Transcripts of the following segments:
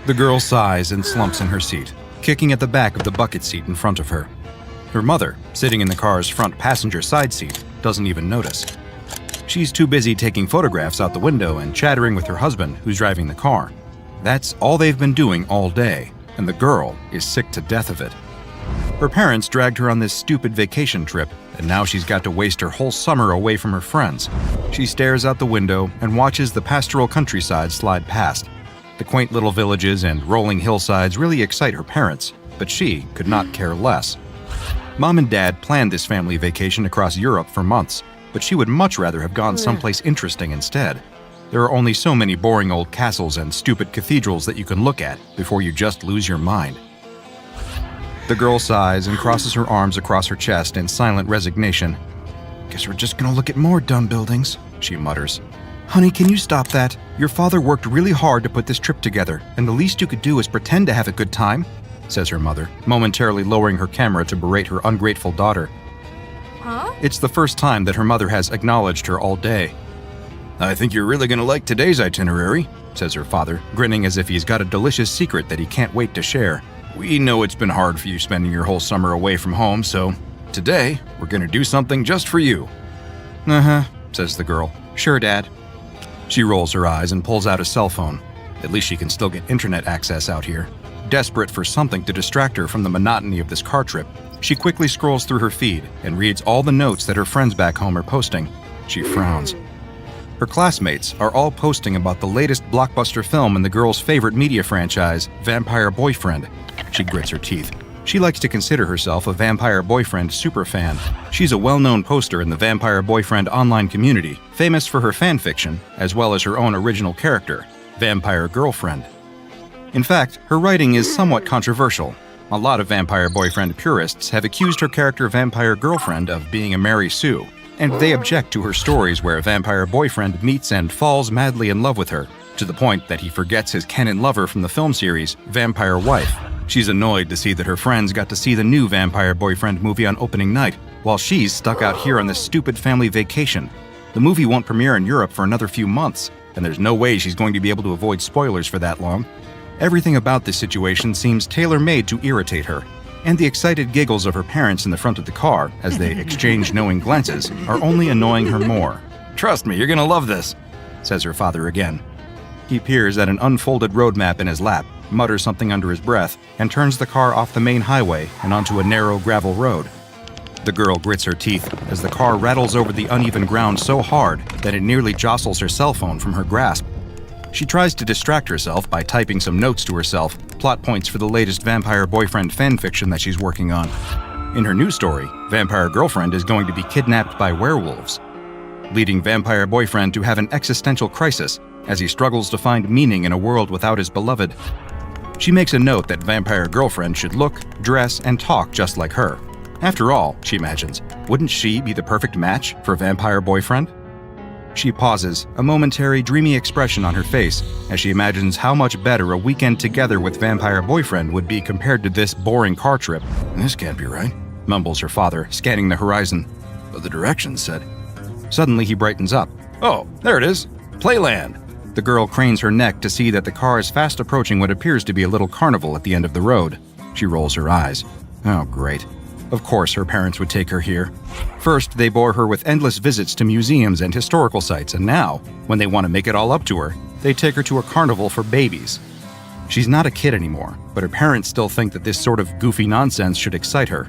The girl sighs and slumps in her seat, kicking at the back of the bucket seat in front of her. Her mother, sitting in the car's front passenger side seat, doesn't even notice. She's too busy taking photographs out the window and chattering with her husband, who's driving the car. That's all they've been doing all day, and the girl is sick to death of it. Her parents dragged her on this stupid vacation trip, and now she's got to waste her whole summer away from her friends. She stares out the window and watches the pastoral countryside slide past. The quaint little villages and rolling hillsides really excite her parents, but she could not care less. Mom and Dad planned this family vacation across Europe for months, but she would much rather have gone someplace interesting instead. There are only so many boring old castles and stupid cathedrals that you can look at before you just lose your mind. The girl sighs and crosses her arms across her chest in silent resignation. "Guess we're just gonna look at more dumb buildings," she mutters. "Honey, can you stop that? Your father worked really hard to put this trip together, and the least you could do is pretend to have a good time," says her mother, momentarily lowering her camera to berate her ungrateful daughter. Huh? It's the first time that her mother has acknowledged her all day. "I think you're really gonna like today's itinerary," says her father, grinning as if he's got a delicious secret that he can't wait to share. "We know it's been hard for you spending your whole summer away from home, so today we're gonna do something just for you." "Uh-huh," says the girl. "Sure, Dad." She rolls her eyes and pulls out a cell phone. At least she can still get internet access out here. Desperate for something to distract her from the monotony of this car trip, she quickly scrolls through her feed and reads all the notes that her friends back home are posting. She frowns. Her classmates are all posting about the latest blockbuster film in the girl's favorite media franchise, Vampire Boyfriend. She grits her teeth. She likes to consider herself a Vampire Boyfriend superfan. She's a well-known poster in the Vampire Boyfriend online community, famous for her fanfiction, as well as her own original character, Vampire Girlfriend. In fact, her writing is somewhat controversial. A lot of Vampire Boyfriend purists have accused her character Vampire Girlfriend of being a Mary Sue, and they object to her stories where a Vampire Boyfriend meets and falls madly in love with her, to the point that he forgets his canon lover from the film series, Vampire Wife. She's annoyed to see that her friends got to see the new Vampire Boyfriend movie on opening night, while she's stuck out here on this stupid family vacation. The movie won't premiere in Europe for another few months, and there's no way she's going to be able to avoid spoilers for that long. Everything about this situation seems tailor-made to irritate her, and the excited giggles of her parents in the front of the car as they exchange knowing glances are only annoying her more. "Trust me, you're gonna love this," says her father again. He peers at an unfolded road map in his lap, mutters something under his breath, and turns the car off the main highway and onto a narrow gravel road. The girl grits her teeth as the car rattles over the uneven ground so hard that it nearly jostles her cell phone from her grasp. She tries to distract herself by typing some notes to herself, plot points for the latest Vampire Boyfriend fanfiction that she's working on. In her new story, Vampire Girlfriend is going to be kidnapped by werewolves, leading Vampire Boyfriend to have an existential crisis as he struggles to find meaning in a world without his beloved. She makes a note that Vampire Girlfriend should look, dress, and talk just like her. After all, she imagines, wouldn't she be the perfect match for Vampire Boyfriend? She pauses, a momentary dreamy expression on her face, as she imagines how much better a weekend together with Vampire Boyfriend would be compared to this boring car trip. "This can't be right," mumbles her father, scanning the horizon. "But the directions said..." Suddenly he brightens up. "Oh, there it is! Playland!" The girl cranes her neck to see that the car is fast approaching what appears to be a little carnival at the end of the road. She rolls her eyes. Oh, great. Of course her parents would take her here. First, they bore her with endless visits to museums and historical sites, and now, when they want to make it all up to her, they take her to a carnival for babies. She's not a kid anymore, but her parents still think that this sort of goofy nonsense should excite her.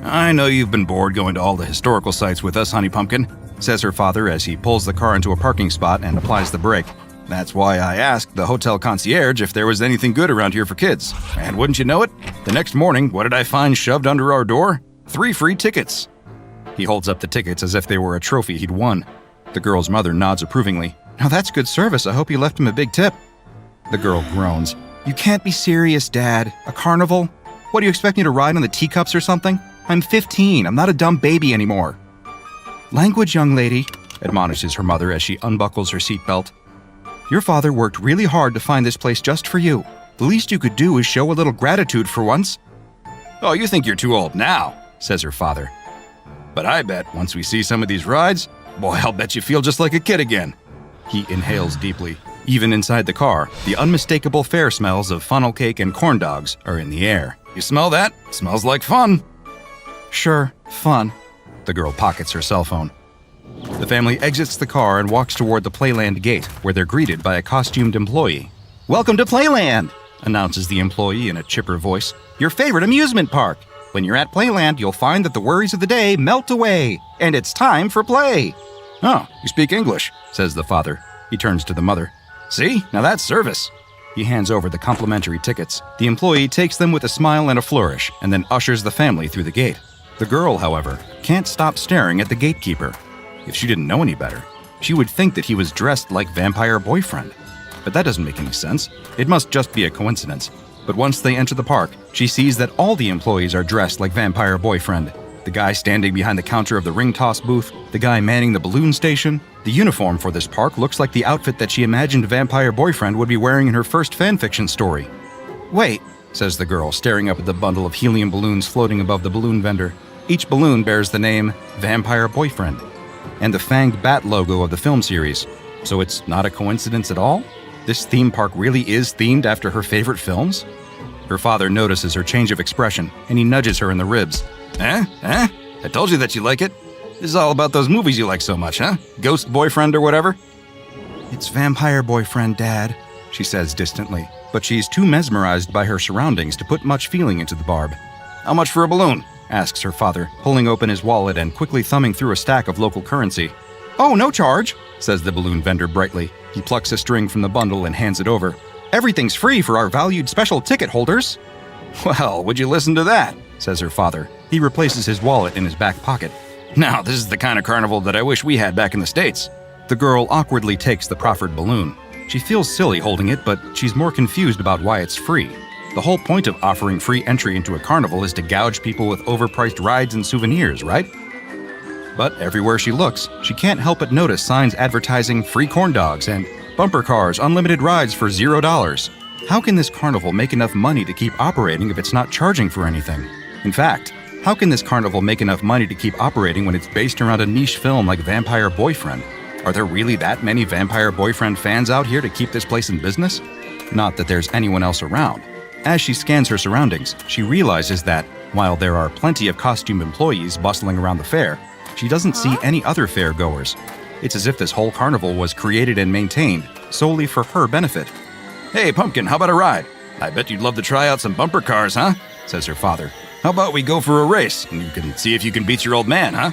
"I know you've been bored going to all the historical sites with us, Honey Pumpkin," says her father as he pulls the car into a parking spot and applies the brake. "That's why I asked the hotel concierge if there was anything good around here for kids. And wouldn't you know it, the next morning, what did I find shoved under our door? 3 free tickets." He holds up the tickets as if they were a trophy he'd won. The girl's mother nods approvingly. "Now that's good service. I hope you left him a big tip." The girl groans. "You can't be serious, Dad. A carnival? What, do you expect me to ride on the teacups or something? I'm 15. I'm not a dumb baby anymore." "Language, young lady," admonishes her mother as she unbuckles her seatbelt. "Your father worked really hard to find this place just for you. The least you could do is show a little gratitude for once." "Oh, you think you're too old now," says her father. "But I bet once we see some of these rides, boy, I'll bet you feel just like a kid again." He inhales deeply. Even inside the car, the unmistakable fare smells of funnel cake and corn dogs are in the air. You smell that? Smells like fun. Sure, fun. The girl pockets her cell phone. The family exits the car and walks toward the Playland gate, where they're greeted by a costumed employee. "Welcome to Playland," announces the employee in a chipper voice. "Your favorite amusement park. When you're at Playland, you'll find that the worries of the day melt away, and it's time for play." "Oh, you speak English," says the father. He turns to the mother. "See? Now that's service." He hands over the complimentary tickets. The employee takes them with a smile and a flourish, and then ushers the family through the gate. The girl, however, can't stop staring at the gatekeeper. If she didn't know any better, she would think that he was dressed like Vampire Boyfriend. But that doesn't make any sense. It must just be a coincidence. But once they enter the park, she sees that all the employees are dressed like Vampire Boyfriend. The guy standing behind the counter of the ring toss booth, the guy manning the balloon station. The uniform for this park looks like the outfit that she imagined Vampire Boyfriend would be wearing in her first fanfiction story. "Wait," says the girl, staring up at the bundle of helium balloons floating above the balloon vendor. Each balloon bears the name Vampire Boyfriend and the fanged bat logo of the film series. So it's not a coincidence at all? This theme park really is themed after her favorite films? Her father notices her change of expression, and he nudges her in the ribs. Eh? I told you that you like it. This is all about those movies you like so much, huh? Ghost Boyfriend or whatever? "It's Vampire Boyfriend, Dad," she says distantly, but she's too mesmerized by her surroundings to put much feeling into the barb. "How much for a balloon?" asks her father, pulling open his wallet and quickly thumbing through a stack of local currency. "Oh, no charge," says the balloon vendor brightly. He plucks a string from the bundle and hands it over. "Everything's free for our valued special ticket holders." "Well, would you listen to that?" says her father. He replaces his wallet in his back pocket. "Now, this is the kind of carnival that I wish we had back in the States." The girl awkwardly takes the proffered balloon. She feels silly holding it, but she's more confused about why it's free. The whole point of offering free entry into a carnival is to gouge people with overpriced rides and souvenirs, right? But everywhere she looks, she can't help but notice signs advertising free corn dogs and bumper cars, unlimited rides for $0. How can this carnival make enough money to keep operating if it's not charging for anything? In fact, how can this carnival make enough money to keep operating when it's based around a niche film like Vampire Boyfriend? Are there really that many Vampire Boyfriend fans out here to keep this place in business? Not that there's anyone else around. As she scans her surroundings, she realizes that, while there are plenty of costume employees bustling around the fair, she doesn't see any other fair goers. It's as if this whole carnival was created and maintained solely for her benefit. "Hey, Pumpkin, how about a ride? I bet you'd love to try out some bumper cars, huh?" says her father. "How about we go for a race, and you can see if you can beat your old man, huh?"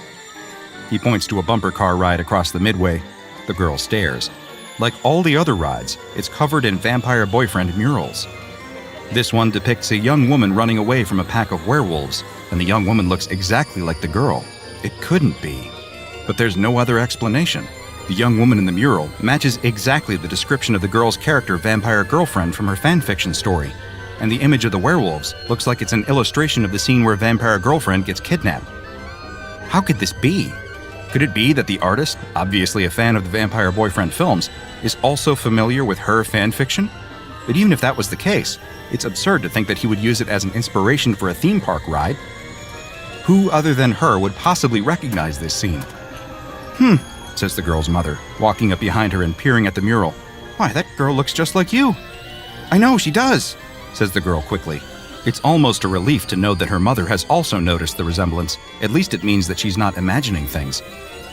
He points to a bumper car ride across the midway. The girl stares. Like all the other rides, it's covered in Vampire Boyfriend murals. This one depicts a young woman running away from a pack of werewolves, and the young woman looks exactly like the girl. It couldn't be. But there's no other explanation. The young woman in the mural matches exactly the description of the girl's character Vampire Girlfriend from her fanfiction story, and the image of the werewolves looks like it's an illustration of the scene where Vampire Girlfriend gets kidnapped. How could this be? Could it be that the artist, obviously a fan of the Vampire Boyfriend films, is also familiar with her fanfiction? But even if that was the case, it's absurd to think that he would use it as an inspiration for a theme park ride. Who other than her would possibly recognize this scene? Says the girl's mother, walking up behind her and peering at the mural. "Why, that girl looks just like you." "I know, she does," says the girl quickly. It's almost a relief to know that her mother has also noticed the resemblance. At least it means that she's not imagining things.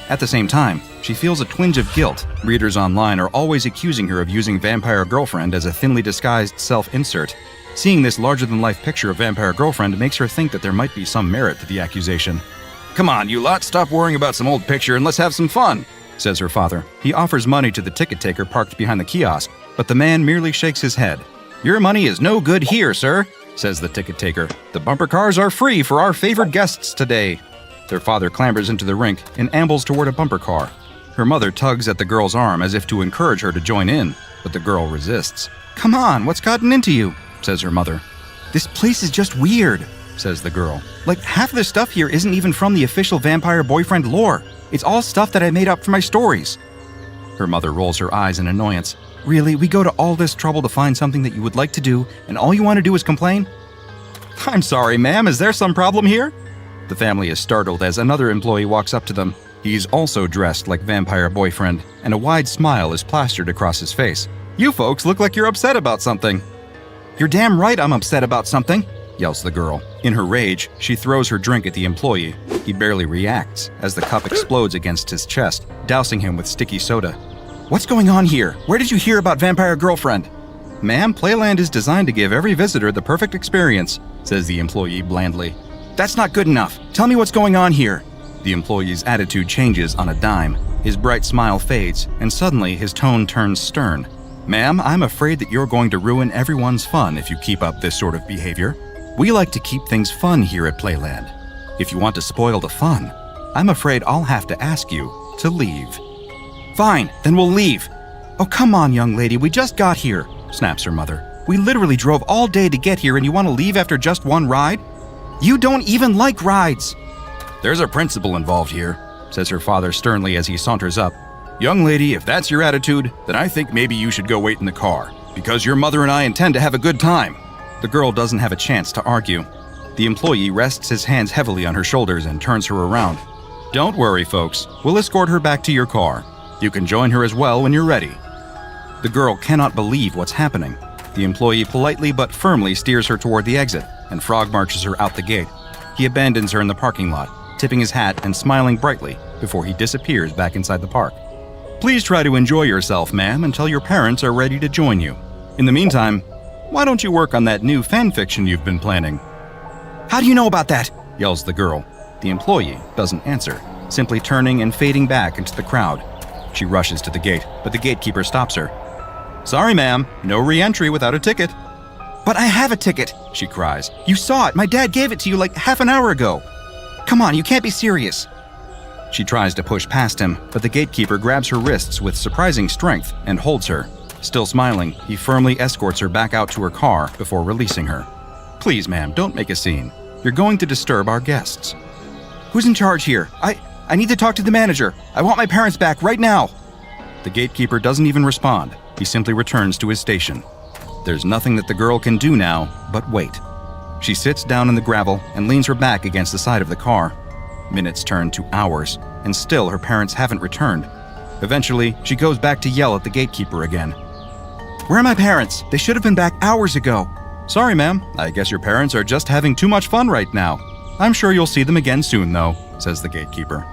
At the same time, she feels a twinge of guilt. Readers online are always accusing her of using Vampire Girlfriend as a thinly disguised self-insert. Seeing this larger-than-life picture of Vampire Girlfriend makes her think that there might be some merit to the accusation. "Come on, you lot, stop worrying about some old picture and let's have some fun," says her father. He offers money to the ticket taker parked behind the kiosk, but the man merely shakes his head. "Your money is no good here, sir," says the ticket taker. "The bumper cars are free for our favored guests today." Their father clambers into the rink and ambles toward a bumper car. Her mother tugs at the girl's arm as if to encourage her to join in, but the girl resists. "Come on, what's gotten into you?" says her mother. "This place is just weird," says the girl. "Like, half of the stuff here isn't even from the official Vampire Boyfriend lore. It's all stuff that I made up for my stories." Her mother rolls her eyes in annoyance. "Really? We go to all this trouble to find something that you would like to do, and all you want to do is complain?" "I'm sorry, ma'am. Is there some problem here?" The family is startled as another employee walks up to them. He's also dressed like Vampire Boyfriend, and a wide smile is plastered across his face. You folks look like you're upset about something." "You're damn right I'm upset about something," yells the girl. In her rage, she throws her drink at the employee. He barely reacts as the cup explodes against his chest, dousing him with sticky soda. "What's going on here? Where did you hear about Vampire Girlfriend?" "Ma'am, Playland is designed to give every visitor the perfect experience," says the employee blandly. "That's not good enough. Tell me what's going on here." The employee's attitude changes on a dime. His bright smile fades, and suddenly his tone turns stern. "Ma'am, I'm afraid that you're going to ruin everyone's fun if you keep up this sort of behavior. We like to keep things fun here at Playland. If you want to spoil the fun, I'm afraid I'll have to ask you to leave." "Fine, then we'll leave." "Oh, come on, young lady, we just got here," snaps her mother. "We literally drove all day to get here and you want to leave after just one ride? You don't even like rides." "There's a principal involved here," says her father sternly as he saunters up. "Young lady, if that's your attitude, then I think maybe you should go wait in the car, because your mother and I intend to have a good time." The girl doesn't have a chance to argue. The employee rests his hands heavily on her shoulders and turns her around. "Don't worry, folks. We'll escort her back to your car. You can join her as well when you're ready." The girl cannot believe what's happening. The employee politely but firmly steers her toward the exit, and Frog marches her out the gate. He abandons her in the parking lot, tipping his hat and smiling brightly before he disappears back inside the park. "Please try to enjoy yourself, ma'am, until your parents are ready to join you. In the meantime, why don't you work on that new fanfiction you've been planning?" "How do you know about that?" yells the girl. The employee doesn't answer, simply turning and fading back into the crowd. She rushes to the gate, but the gatekeeper stops her. "Sorry, ma'am, no re-entry without a ticket." "But I have a ticket," she cries. "You saw it. My dad gave it to you like half an hour ago. Come on, you can't be serious." She tries to push past him, but the gatekeeper grabs her wrists with surprising strength and holds her. Still smiling, he firmly escorts her back out to her car before releasing her. "Please, ma'am, don't make a scene. You're going to disturb our guests." "Who's in charge here? I need to talk to the manager. I want my parents back right now." The gatekeeper doesn't even respond. He simply returns to his station. There's nothing that the girl can do now but wait. She sits down in the gravel and leans her back against the side of the car. Minutes turn to hours, and still her parents haven't returned. Eventually, she goes back to yell at the gatekeeper again. "Where are my parents? They should have been back hours ago." "Sorry, ma'am. I guess your parents are just having too much fun right now. I'm sure you'll see them again soon, though," says the gatekeeper.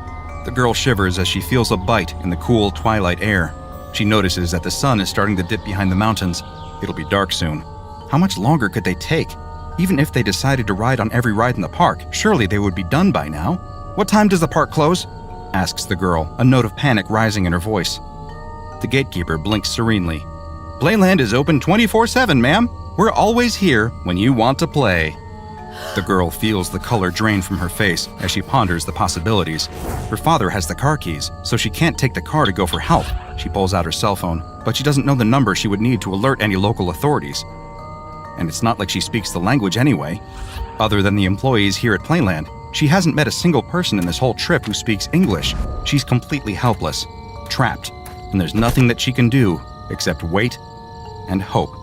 The girl shivers as she feels a bite in the cool twilight air. She notices that the sun is starting to dip behind the mountains. It'll be dark soon. How much longer could they take? Even if they decided to ride on every ride in the park, surely they would be done by now. "What time does the park close?" asks the girl, a note of panic rising in her voice. The gatekeeper blinks serenely. "Playland is open 24/7, ma'am. We're always here when you want to play." The girl feels the color drain from her face as she ponders the possibilities. Her father has the car keys, so she can't take the car to go for help. She pulls out her cell phone, but she doesn't know the number she would need to alert any local authorities. And it's not like she speaks the language anyway. Other than the employees here at Playland, she hasn't met a single person in this whole trip who speaks English. She's completely helpless, trapped, and there's nothing that she can do except wait and hope.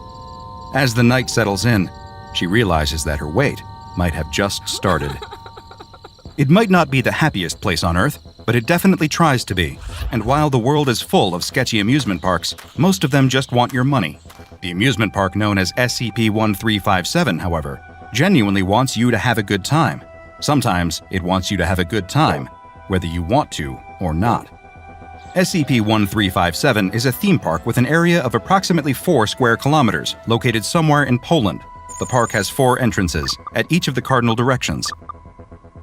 As the night settles in, she realizes that her wait might have just started. It might not be the happiest place on Earth, but it definitely tries to be. And while the world is full of sketchy amusement parks, most of them just want your money. The amusement park known as SCP-1357, however, genuinely wants you to have a good time. Sometimes it wants you to have a good time, whether you want to or not. SCP-1357 is a theme park with an area of approximately 4 square kilometers, located somewhere in Poland. The park has 4 entrances, at each of the cardinal directions.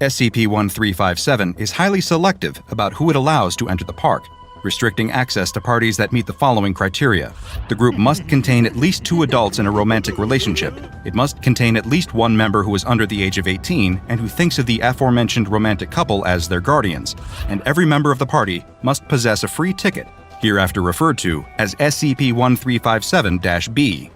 SCP-1357 is highly selective about who it allows to enter the park, restricting access to parties that meet the following criteria. The group must contain at least 2 adults in a romantic relationship. It must contain at least 1 member who is under the age of 18 and who thinks of the aforementioned romantic couple as their guardians. And every member of the party must possess a free ticket, hereafter referred to as SCP-1357-B.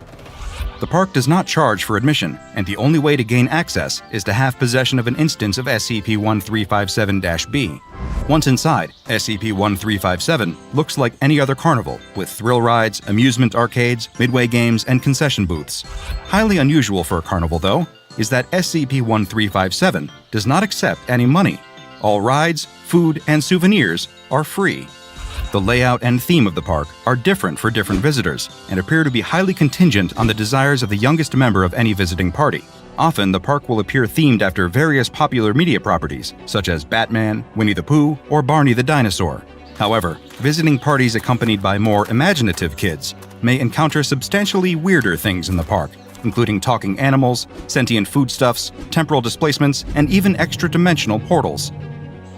The park does not charge for admission, and the only way to gain access is to have possession of an instance of SCP-1357-B. Once inside, SCP-1357 looks like any other carnival, with thrill rides, amusement arcades, midway games, and concession booths. Highly unusual for a carnival, though, is that SCP-1357 does not accept any money. All rides, food, and souvenirs are free. The layout and theme of the park are different for different visitors and appear to be highly contingent on the desires of the youngest member of any visiting party. Often, the park will appear themed after various popular media properties, such as Batman, Winnie the Pooh, or Barney the Dinosaur. However, visiting parties accompanied by more imaginative kids may encounter substantially weirder things in the park, including talking animals, sentient foodstuffs, temporal displacements, and even extra-dimensional portals.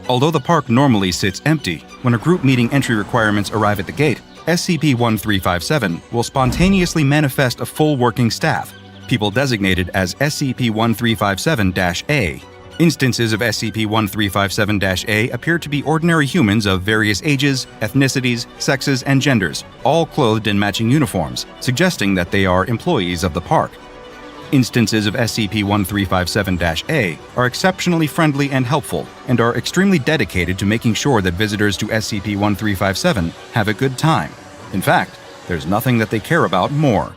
Although the park normally sits empty, when a group meeting entry requirements arrive at the gate, SCP-1357 will spontaneously manifest a full working staff, people designated as SCP-1357-A. Instances of SCP-1357-A appear to be ordinary humans of various ages, ethnicities, sexes, and genders, all clothed in matching uniforms, suggesting that they are employees of the park. Instances of SCP-1357-A are exceptionally friendly and helpful, and are extremely dedicated to making sure that visitors to SCP-1357 have a good time. In fact, there's nothing that they care about more.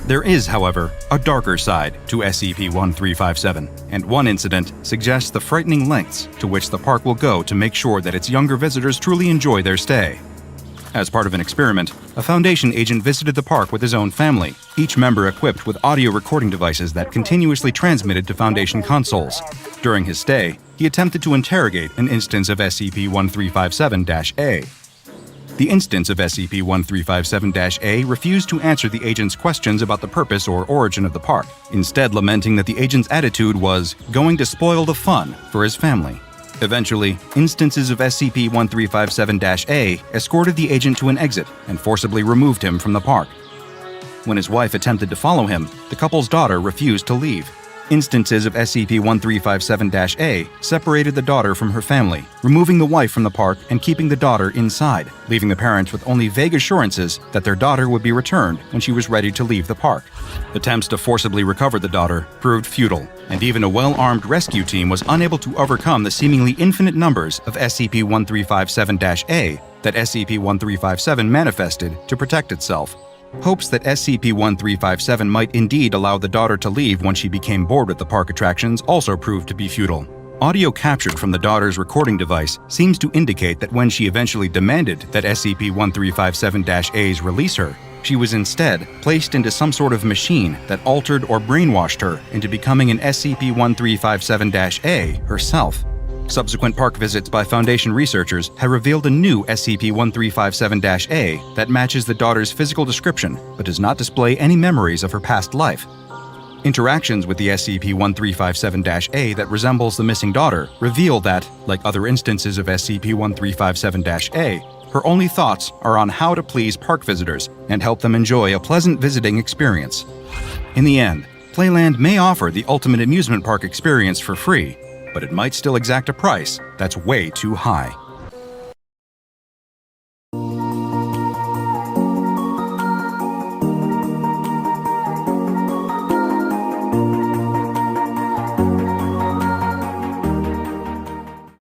There is, however, a darker side to SCP-1357, and one incident suggests the frightening lengths to which the park will go to make sure that its younger visitors truly enjoy their stay. As part of an experiment, a Foundation agent visited the park with his own family, each member equipped with audio recording devices that continuously transmitted to Foundation consoles. During his stay, he attempted to interrogate an instance of SCP-1357-A. The instance of SCP-1357-A refused to answer the agent's questions about the purpose or origin of the park, instead lamenting that the agent's attitude was going to spoil the fun for his family. Eventually, instances of SCP-1357-A escorted the agent to an exit and forcibly removed him from the park. When his wife attempted to follow him, the couple's daughter refused to leave. Instances of SCP-1357-A separated the daughter from her family, removing the wife from the park and keeping the daughter inside, leaving the parents with only vague assurances that their daughter would be returned when she was ready to leave the park. Attempts to forcibly recover the daughter proved futile, and even a well-armed rescue team was unable to overcome the seemingly infinite numbers of SCP-1357-A that SCP-1357 manifested to protect itself. Hopes that SCP-1357 might indeed allow the daughter to leave when she became bored with the park attractions also proved to be futile. Audio captured from the daughter's recording device seems to indicate that when she eventually demanded that SCP-1357-A's release her, she was instead placed into some sort of machine that altered or brainwashed her into becoming an SCP-1357-A herself. Subsequent park visits by Foundation researchers have revealed a new SCP-1357-A that matches the daughter's physical description but does not display any memories of her past life. Interactions with the SCP-1357-A that resembles the missing daughter reveal that, like other instances of SCP-1357-A, her only thoughts are on how to please park visitors and help them enjoy a pleasant visiting experience. In the end, Playland may offer the ultimate amusement park experience for free, but it might still exact a price that's way too high.